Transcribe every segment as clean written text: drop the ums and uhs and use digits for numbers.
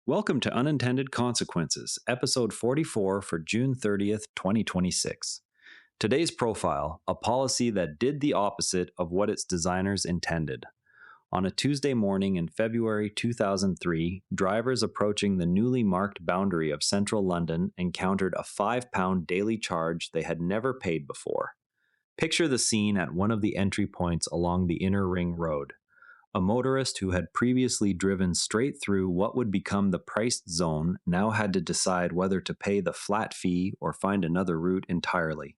Welcome to Unintended Consequences, episode 44 for June 30th, 2026. Today's profile, a policy that did the opposite of what its designers intended. On a Tuesday morning in February 2003, drivers approaching the newly marked boundary of central London encountered a £5 daily charge they had never paid before. Picture the scene at one of the entry points along the inner ring road. A motorist who had previously driven straight through what would become the priced zone now had to decide whether to pay the flat fee or find another route entirely.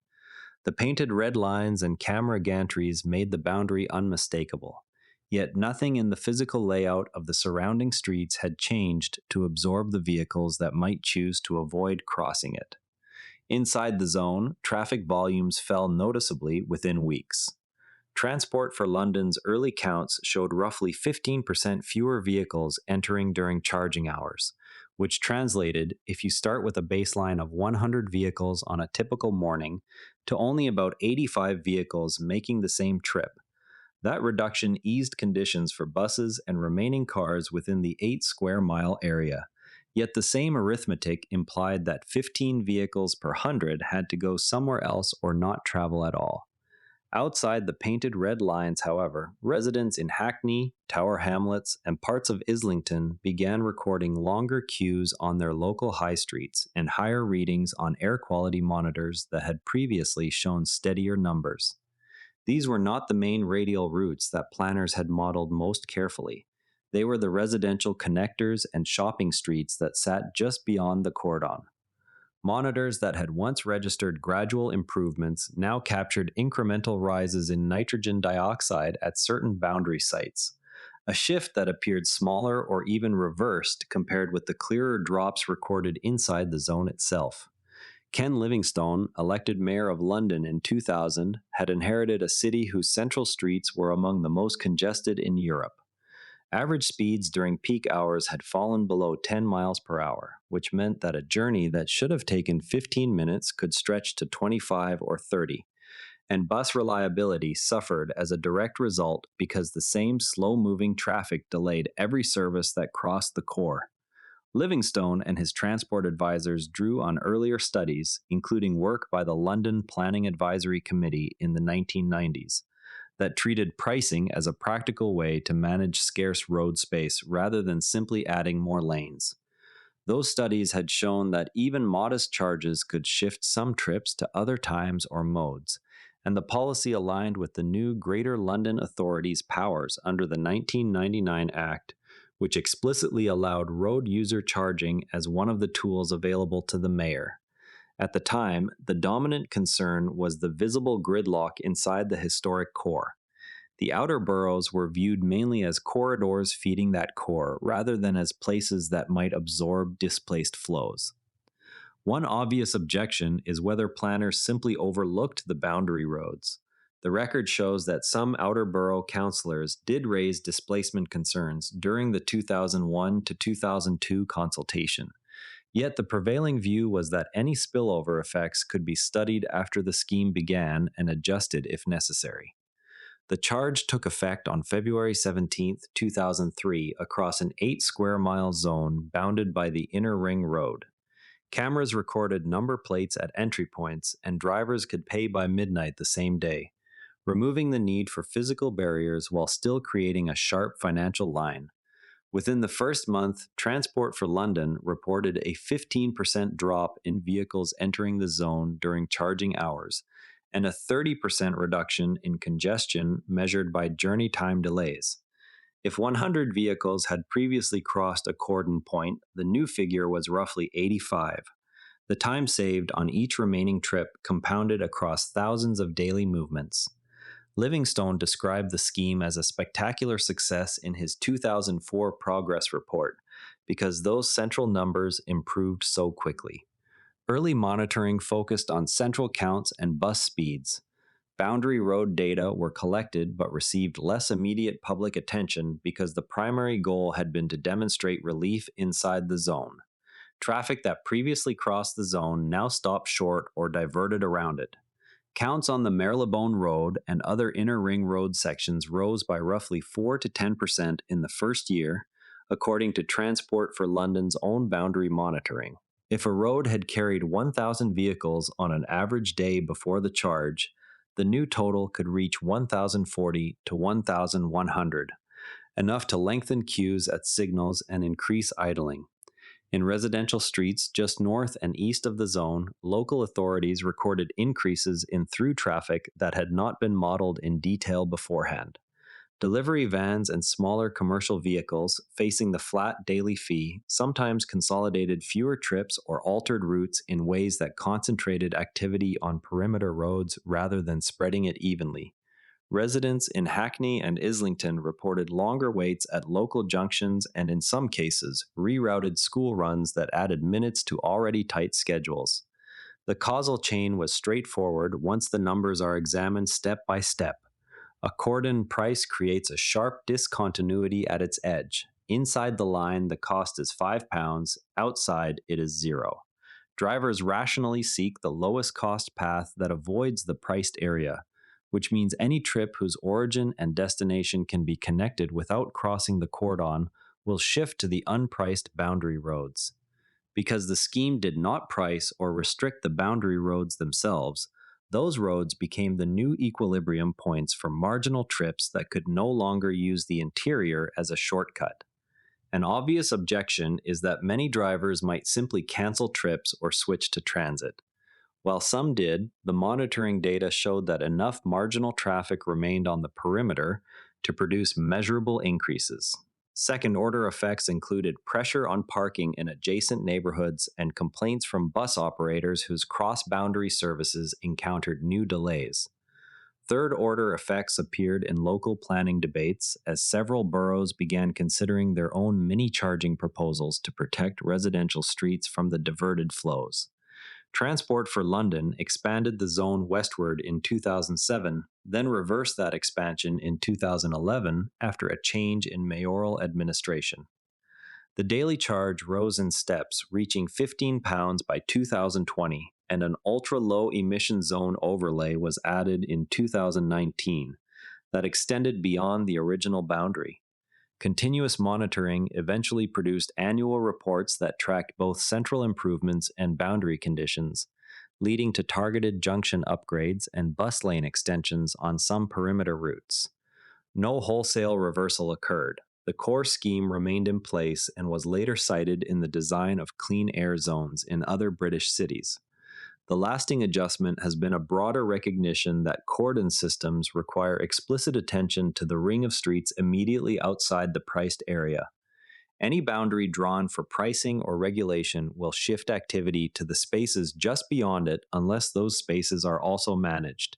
The painted red lines and camera gantries made the boundary unmistakable, yet nothing in the physical layout of the surrounding streets had changed to absorb the vehicles that might choose to avoid crossing it. Inside the zone, traffic volumes fell noticeably within weeks. Transport for London's early counts showed roughly 15% fewer vehicles entering during charging hours, which translated, if you start with a baseline of 100 vehicles on a typical morning, to only about 85 vehicles making the same trip. That reduction eased conditions for buses and remaining cars within the 8 square mile area. Yet the same arithmetic implied that 15 vehicles per 100 had to go somewhere else or not travel at all. Outside the painted red lines, however, residents in Hackney, Tower Hamlets, and parts of Islington began recording longer queues on their local high streets and higher readings on air quality monitors that had previously shown steadier numbers. These were not the main radial routes that planners had modeled most carefully. They were the residential connectors and shopping streets that sat just beyond the cordon. Monitors that had once registered gradual improvements now captured incremental rises in nitrogen dioxide at certain boundary sites, a shift that appeared smaller or even reversed compared with the clearer drops recorded inside the zone itself. Ken Livingstone, elected mayor of London in 2000, had inherited a city whose central streets were among the most congested in Europe. Average speeds during peak hours had fallen below 10 miles per hour, which meant that a journey that should have taken 15 minutes could stretch to 25 or 30. And bus reliability suffered as a direct result because the same slow-moving traffic delayed every service that crossed the core. Livingstone and his transport advisors drew on earlier studies, including work by the London Planning Advisory Committee in the 1990s. That treated pricing as a practical way to manage scarce road space rather than simply adding more lanes. Those studies had shown that even modest charges could shift some trips to other times or modes, and the policy aligned with the new Greater London Authority's powers under the 1999 Act, which explicitly allowed road user charging as one of the tools available to the mayor. At the time, the dominant concern was the visible gridlock inside the historic core. The outer boroughs were viewed mainly as corridors feeding that core, rather than as places that might absorb displaced flows. One obvious objection is whether planners simply overlooked the boundary roads. The record shows that some outer borough councillors did raise displacement concerns during the 2001 to 2002 consultation. Yet the prevailing view was that any spillover effects could be studied after the scheme began and adjusted if necessary. The charge took effect on February 17, 2003, across an 8 square mile zone bounded by the Inner Ring Road. Cameras recorded number plates at entry points, and drivers could pay by midnight the same day, removing the need for physical barriers while still creating a sharp financial line. Within the first month, Transport for London reported a 15% drop in vehicles entering the zone during charging hours, and a 30% reduction in congestion measured by journey time delays. If 100 vehicles had previously crossed a cordon point, the new figure was roughly 85. The time saved on each remaining trip compounded across thousands of daily movements. Livingstone described the scheme as a spectacular success in his 2004 progress report because those central numbers improved so quickly. Early monitoring focused on central counts and bus speeds. Boundary road data were collected but received less immediate public attention because the primary goal had been to demonstrate relief inside the zone. Traffic that previously crossed the zone now stopped short or diverted around it. Counts on the Marylebone Road and other inner ring road sections rose by roughly 4 to 10% in the first year, according to Transport for London's own boundary monitoring. If a road had carried 1,000 vehicles on an average day before the charge, the new total could reach 1,040 to 1,100, enough to lengthen queues at signals and increase idling. In residential streets just north and east of the zone, local authorities recorded increases in through traffic that had not been modeled in detail beforehand. Delivery vans and smaller commercial vehicles, facing the flat daily fee, sometimes consolidated fewer trips or altered routes in ways that concentrated activity on perimeter roads rather than spreading it evenly. Residents in Hackney and Islington reported longer waits at local junctions and, in some cases, rerouted school runs that added minutes to already tight schedules. The causal chain was straightforward once the numbers are examined step by step. A cordon price creates a sharp discontinuity at its edge. Inside the line, the cost is £5, outside, it is zero. Drivers rationally seek the lowest cost path that avoids the priced area, which means any trip whose origin and destination can be connected without crossing the cordon will shift to the unpriced boundary roads. Because the scheme did not price or restrict the boundary roads themselves, those roads became the new equilibrium points for marginal trips that could no longer use the interior as a shortcut. An obvious objection is that many drivers might simply cancel trips or switch to transit. While some did, the monitoring data showed that enough marginal traffic remained on the perimeter to produce measurable increases. Second-order effects included pressure on parking in adjacent neighborhoods and complaints from bus operators whose cross-boundary services encountered new delays. Third-order effects appeared in local planning debates as several boroughs began considering their own mini-charging proposals to protect residential streets from the diverted flows. Transport for London expanded the zone westward in 2007, then reversed that expansion in 2011 after a change in mayoral administration. The daily charge rose in steps, reaching £15 by 2020, and an ultra-low emission zone overlay was added in 2019 that extended beyond the original boundary. Continuous monitoring eventually produced annual reports that tracked both central improvements and boundary conditions, leading to targeted junction upgrades and bus lane extensions on some perimeter routes. No wholesale reversal occurred. The core scheme remained in place and was later cited in the design of clean air zones in other British cities. The lasting adjustment has been a broader recognition that cordon systems require explicit attention to the ring of streets immediately outside the priced area. Any boundary drawn for pricing or regulation will shift activity to the spaces just beyond it unless those spaces are also managed.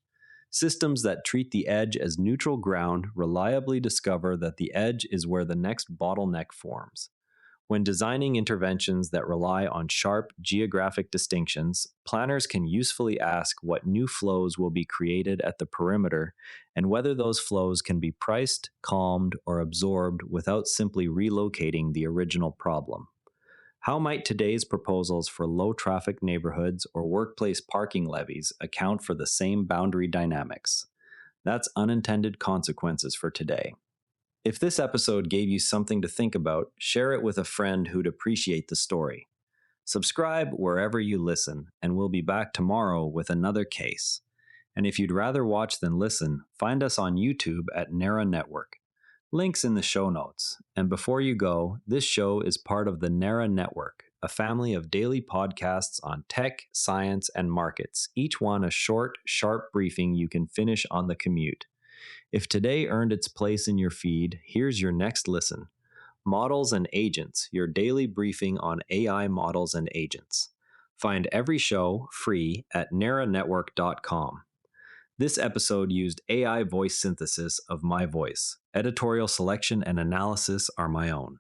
Systems that treat the edge as neutral ground reliably discover that the edge is where the next bottleneck forms. When designing interventions that rely on sharp geographic distinctions, planners can usefully ask what new flows will be created at the perimeter and whether those flows can be priced, calmed, or absorbed without simply relocating the original problem. How might today's proposals for low-traffic neighborhoods or workplace parking levies account for the same boundary dynamics? That's unintended consequences for today. If this episode gave you something to think about, share it with a friend who'd appreciate the story. Subscribe wherever you listen, and we'll be back tomorrow with another case. And if you'd rather watch than listen, find us on YouTube at Nara Network. Links in the show notes. And before you go, this show is part of the Nara Network, a family of daily podcasts on tech, science, and markets, each one a short, sharp briefing you can finish on the commute. If today earned its place in your feed, here's your next listen. Models and Agents, your daily briefing on AI models and agents. Find every show free at naranetwork.com. This episode used AI voice synthesis of my voice. Editorial selection and analysis are my own.